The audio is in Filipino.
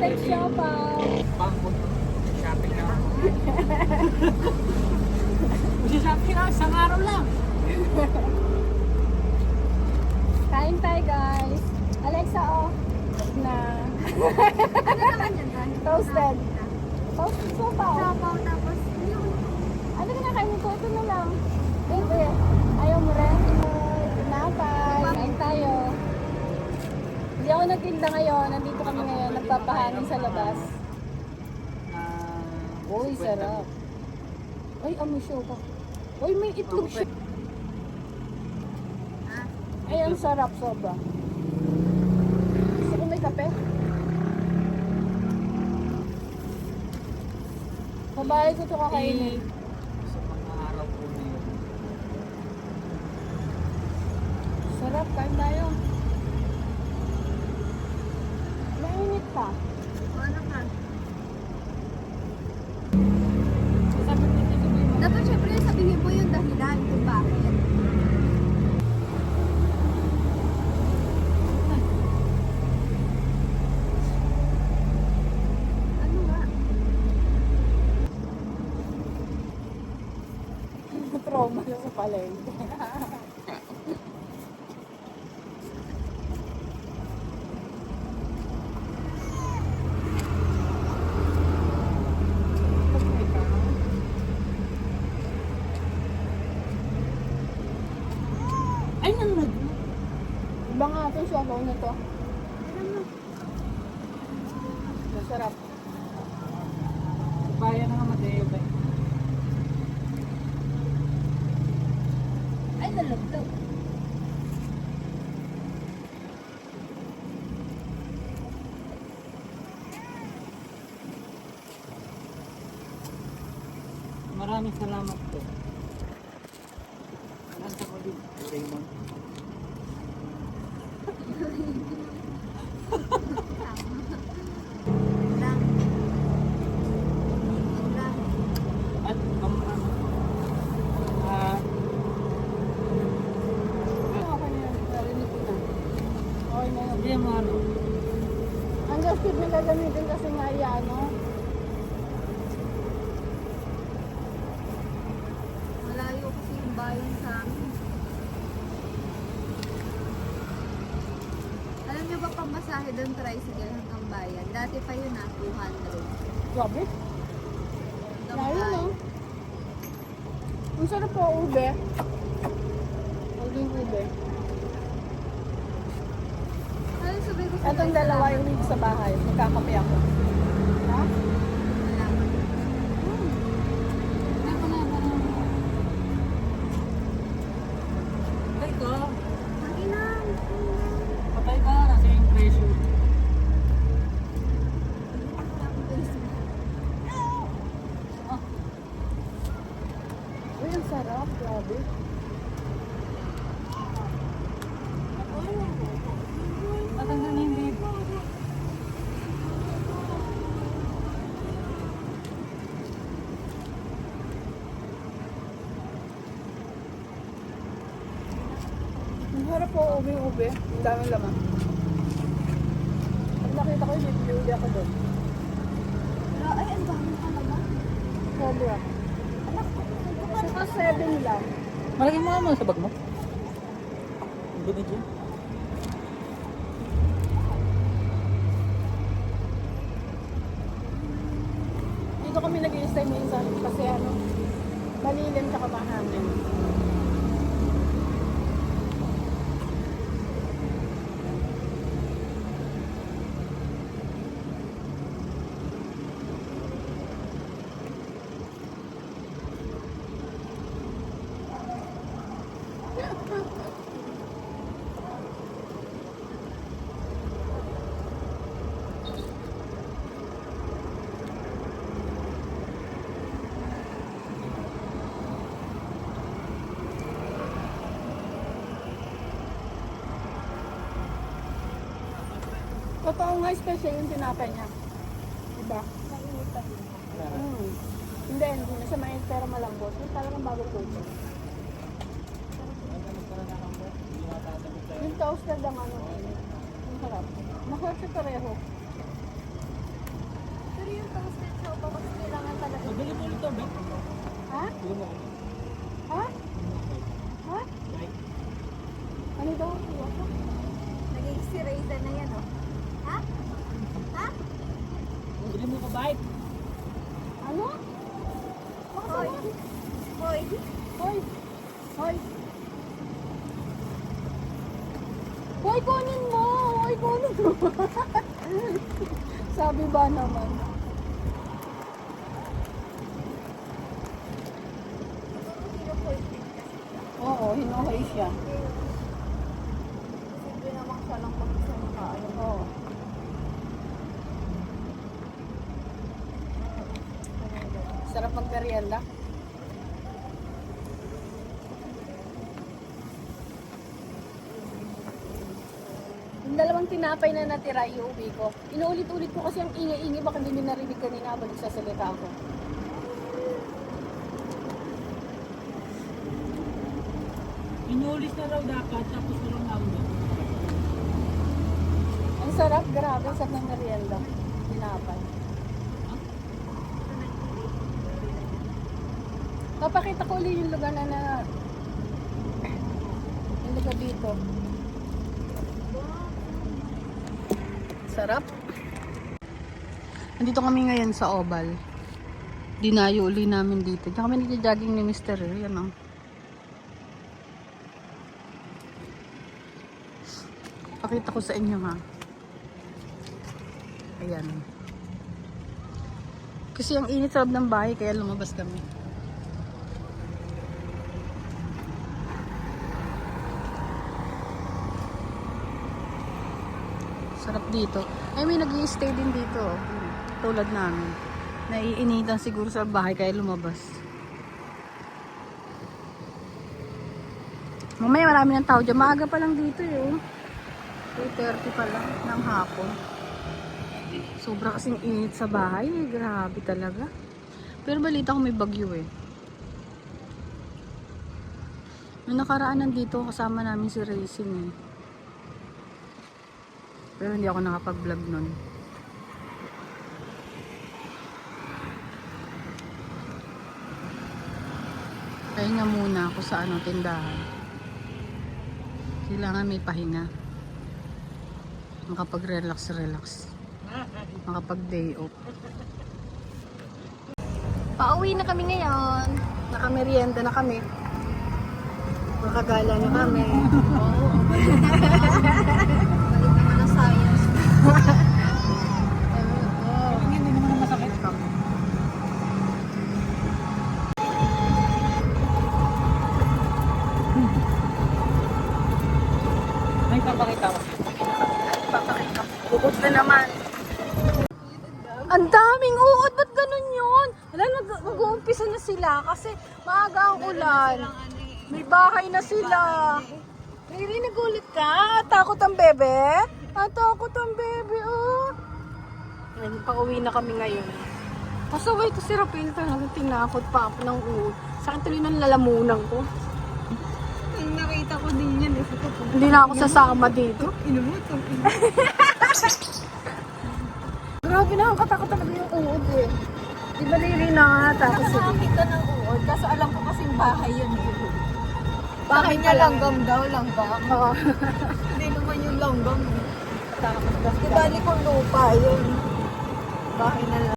Hashtag Siopaw. Pangkot. Shopping na ako. Shopping na, isang araw lang. Kain tayo guys. Alexa, oh. Na. Ano naman yan, guys? Toasted. Toasted siopaw. Sapaw, tapos yung Ano kinakain ko? Ito na lang. Ito. Ayaw mo rin? Tinapay. Kain tayo. Hindi ako nagtinda ngayon. Nandito kami ngayon. Nagpapahangin sa labas. Uy, sarap. Ay, amoy siopaw. Uy, may itlog siya. Ay, ang sarap sobra. Gusto ko may kape. Babae ko ito kakainin. Sa mga araw po na yun. Sarap, kain tayo. Mainit pa. ano ka? Sabi ko dito mo. Dapat syempre sabihin mo yung dahilan kung bakit. Ano nga? Trauma na sa palengke. Ay, nanonood. Iba nga ito siya na to. Masarap. Bayan na nga Mateo ba? Ay, nalagdag. Maraming salamat po. Nasa ko din, Raymond. Lang. Lang. At Okay na yan. Narinig ko na. Okay na yun. hindi mo ano. Ang gasket na gagamitin kasi nga ano. Malayo kasi yung bayan sa amin. Alam niyo ba pamasahe doon tricycle hanggang bayan? Dati pa yun 200. Grabe. Hanggang Layo no? bayan. Ang sarap po, ube. Uling ube. Ano sabi ko sa Itong dalawa yung dito sa bahay. Magkakape ako. Ha? Malaman. Ako na, parang... Patay ka. Makinang. Patay ka, nasa yung pressure. Uy, ang sarap. Grabe. Tatanggal na yung babe. Ang harap po, ube-ube. Ang daming laman. Pag nakita ko yun, bibili ako doon. Pero ay, ang dami ka naman. Sobra. Anak ko. Saka 7 lang. Malagay mo nga sa bag mo. Ang binigyan. Dito kami nag-i-stay minsan kasi ano, malilim tsaka mahangin. Totoo nga special yung tinapay niya. Diba? Hindi na siya mainit pero malambot. Yung talagang bago po. Yung toasted ang ano. Ang sarap. Masarap siya pareho. Ha? Ha? Ha? Ano daw? Naging si Raiza na yan, oh. Ha? Ha? Bili mo ka bike. Ano? Hoy. Hoy. Hoy! Hoy! Hoy, kunin mo! Hoy, kunin mo! Sabi ba naman? Oo, hinuhay siya. Sige naman siya lang mag-isa makaano. Oo. Sarap magmerienda. Yung dalawang tinapay na natira, iuwi ko. Inuulit-ulit ko kasi ang ingay-ingay, baka hindi narinig kanina habang nagsasalita ako. Inulis na raw dapat, tapos walang nauna. Ang sarap, grabe, ang sarap ng merienda. Tinapay. Papakita ko ulit yung lugar na yung lugar dito. Sarap. Nandito kami ngayon sa Oval. Dinayo uli namin dito. Diyan kami nagja-jogging ni Mr. Yan o. Pakita ko sa inyo ha. Ayan. Kasi ang init sa loob ng bahay kaya lumabas kami. Sarap dito. Ay, may nag-i-stay din dito. Tulad namin. Naiinitan siguro sa bahay kaya lumabas. Mamaya marami ng tao dyan. Maaga pa lang dito yun. 2:30 pa lang ng hapon. Sobra kasing init sa bahay. Grabe talaga. Pero balita ko may bagyo eh. Nung nakaraan nandito kasama namin si Racing eh. Pero hindi ako nakapag-vlog nun. Kaya nga muna ako sa tindahan. Kailangan may pahinga. Makapag-relax. Makapag-day off. Pauwi na kami ngayon. Nakamerienda na kami. Makagala na kami. Balik naman ang science. Hindi naman masakit. May papakita ko. Papakita. Uod na naman. Ang daming uod. Ba't ganun yun? Wala, mag-uumpisa na sila kasi maaga ang ulan. May bahay na sila. Riri, nagulit ka? Takot ang bebe? Takot ang bebe, oh. Ayun, pauwi na kami ngayon. Pasaway to si Rapil. Talagang tinakot pa ako ng uod. Sakit tuloy ng lalamunan ko. Nakita ko din yan eh. Hindi na ako sasama dito. Inubuto. Grabe na, ang katakot talaga yung uod eh. Di ba Riri nakakatakot siya? Nakakita ng uod kasi alam ko kasing bahay yun eh. Bahay niya pa lang langgam daw, langgam. Oo. Hindi naman yung langgam eh. Takot. Di bali kung lupa yun. Bahay na lang.